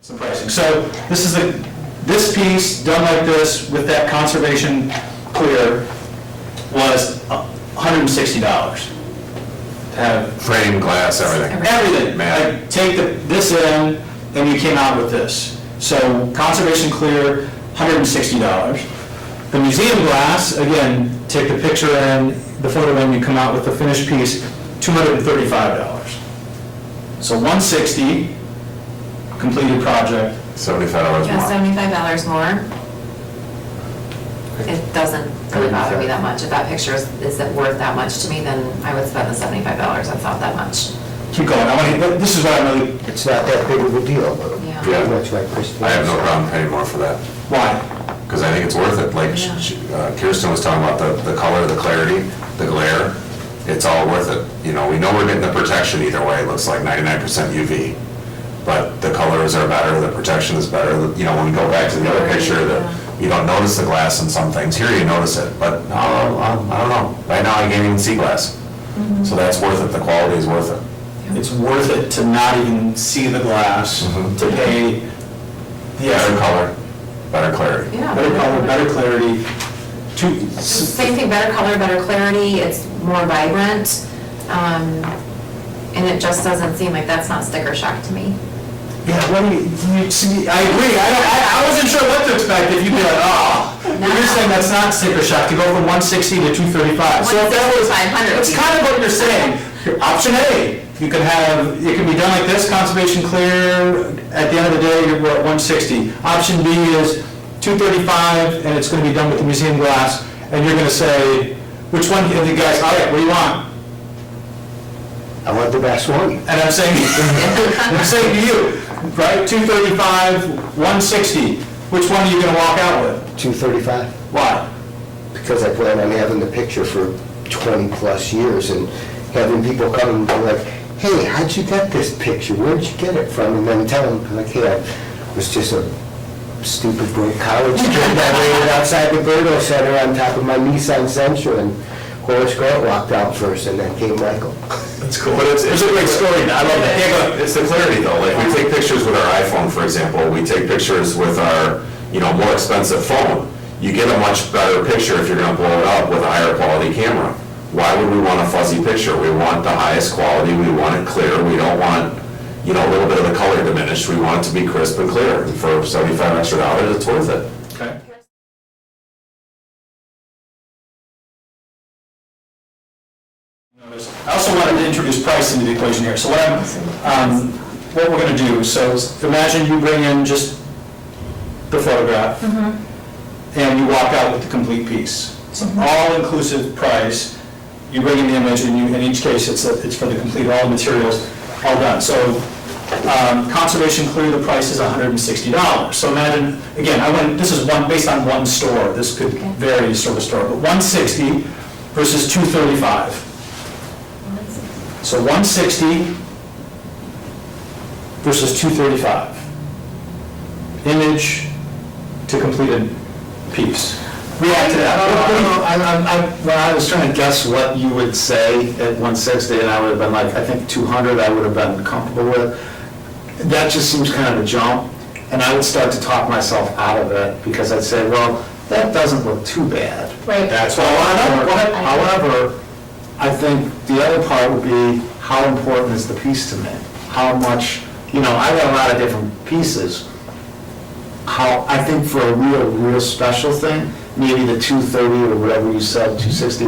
Some pricing. So this piece done like this with that conservation clear was $160 to have frame, glass, everything. everything. Man. Like take this in, and you came out with this. So conservation clear, $160. The museum glass, again, take the picture in, the photo in, you come out with the finished piece, $235. So $160, completed project. $75 Yeah, more. $75 more. It doesn't really bother me that much. If that picture isn't worth that much to me, then I would spend the $75. That's not that much. Keep going. This is what I'm really, It's not that big of a deal, but Yeah. Yeah. that's like Christine. I have no problem paying more for that, why? because I think it's worth it. Like Kirsten was talking about the color, the clarity, the glare, it's all worth it. You know, we know we're getting the protection either way. It looks like 99% UV. But the colors are better, the protection is better. You know, when we go back to the other picture, that you don't notice the glass in some things. Here you notice it, but I don't know. Right now I can't even see glass. So that's worth it. The quality is worth it. It's worth it to not even see the glass, to pay the Better extra color, better clarity. Yeah. better color, better clarity. Same thing, better color, better clarity, it's more vibrant. And it just doesn't seem like that's not sticker shock to me. Yeah, what do you see, I agree, I wasn't sure what to expect, if you'd be like, oh, No. you're saying that's not sticker shock, to go from 160 to 235. So if that was, 500. it's kind of what you're saying. Option A, you could have, it can be done like this, conservation clear, at the end of the day, you're at 160. Option B is 235, and it's gonna be done with the museum glass, and you're gonna say, which one, and the guys, all right, what do you want? I want the best one. And I'm saying, I'm saying to you, right, 235, 160, which one are you gonna walk out with? 235, Why? because I plan on having the picture for 20 plus years and having people come and be like, hey, how'd you get this picture? Where'd you get it from? And then tell them, like, hey, I was just a stupid broke college kid that waited outside the Berto Center on top of my Nissan Sentra, and Horace Grant walked out first, and then came Michael. It's cool. But it's a great story, I love that. Yeah, go ahead. It's the clarity though. Like we take pictures with our iPhone, for example. We take pictures with our, more expensive phone. You get a much better picture if you're gonna blow it up with a higher quality camera. Why would we want a fuzzy picture? We want the highest quality, we want it clear, we don't want, a little bit of the color diminished. We want it to be crisp and clear. And for $75 extra, it's worth it. Okay. I also wanted to introduce price into the equation here. So what we're gonna do, so imagine you bring in just the photograph, and you walk out with the complete piece. It's an all-inclusive price. You bring in the image, and in each case, it's for the complete, all the materials, all done. So conservation clear, the price is $160. So imagine, again, this is based on one store. This could vary store to store, but 160 versus 235. So 160 versus 235. Image to completed piece. React to that. When I was trying to guess what you would say at 160, and I would have been like, I think 200 I would have been comfortable with. That just seems kind of a jump, and I would start to talk myself out of it, because I'd say, well, that doesn't look too bad. Right. That's all I know. However, I think the other part would be, how important is the piece to me? How much, I got a lot of different pieces. I think for a real special thing, maybe the 230 or whatever you said, 260,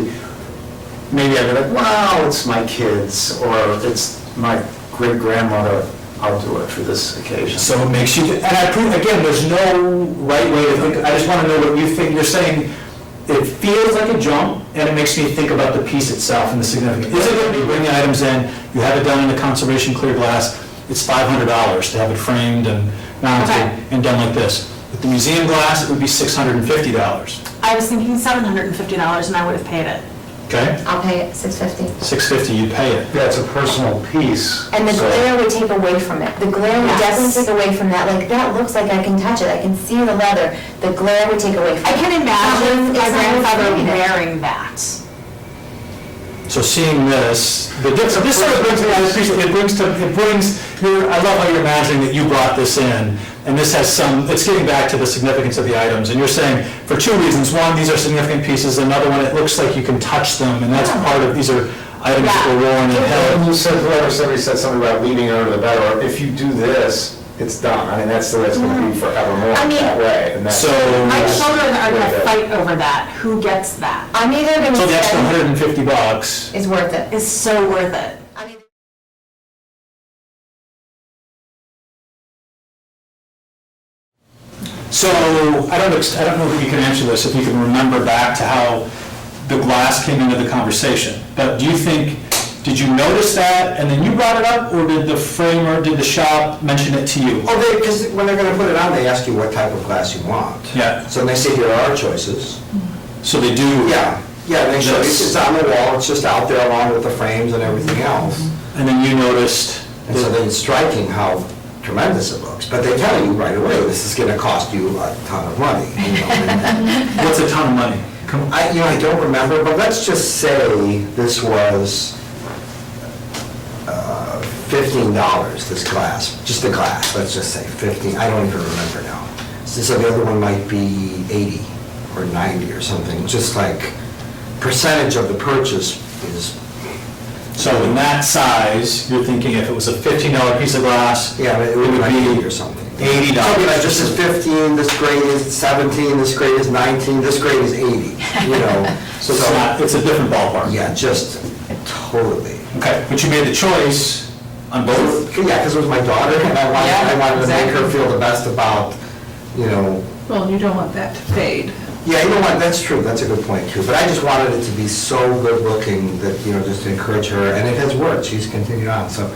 maybe I'd be like, well, it's my kids, or it's my great-grandmother, I'll do it for this occasion. So it makes you, and again, there's no right way to think, I just want to know what you think. You're saying it feels like a jump, and it makes me think about the piece itself and the significance. Is it going to be bringing items in, you have it done in the conservation clear glass, it's $500 to have it framed and mounted and done like this. With the museum glass, it would be $650. I was thinking $750 and I would have paid it. Okay? I'll pay it $650. $650, you'd pay it. Yeah, it's a personal piece. And the so- glare would take away from it. The glare would definitely take away from that. Like, that looks like I can touch it. I can see the leather. The glare would take away from it. I can imagine It's my not grandfather reflecting it. wearing that. So seeing this, this sort of brings me, I appreciate, it brings, I love how you're imagining that you brought this in, and this has some, it's getting back to the significance of the items, and you're saying, for two reasons, one, these are significant pieces, another one, it looks like you can touch them, and that's part of, these are items that were worn and held. And you said, somebody said something about leaving it under the bed, or if you do this, it's done. I mean, that's the way it's gonna be forevermore I mean- that way. And that's- So, My children are gonna Okay. fight over that, who gets that, I'm either gonna so the extra spend, $150, is worth it. is so worth it. I'm either- so I don't know if you can answer this, if you can remember back to how the glass came into the conversation, but do you think, did you notice that and then you brought it up, or did the framer, did the shop mention it to you? Oh, because when they're gonna put it on, they ask you what type of glass you want. Yeah. So they say, here are our choices. So they do? Yeah, they show you, it's on the wall, it's just out there along with the frames and everything else. And then you noticed, And so then it's striking how tremendous it looks, but they tell you right away, this is gonna cost you a ton of money. what's a ton of money? Come on. I don't remember, but let's just say this was $15, this glass, just the glass, let's just say 15, I don't even remember now. So the other one might be 80 or 90 or something, just like percentage of the purchase is, So in that size, you're thinking if it was a $15 piece of glass, yeah, it would be 80 or something. $80. Something like this is 15, this grade is 17, this grade is 19, this grade is 80, you know? So it's not, it's a different ballpark. Yeah, just totally. Okay, but you made the choice on both? Yeah, because it was my daughter, and I wanted to make her feel the best about, you know. Well, you don't want that to fade. Yeah, you know what, that's true, that's a good point too, but I just wanted it to be so good looking that, just to encourage her, and it has worked, she's continued on, so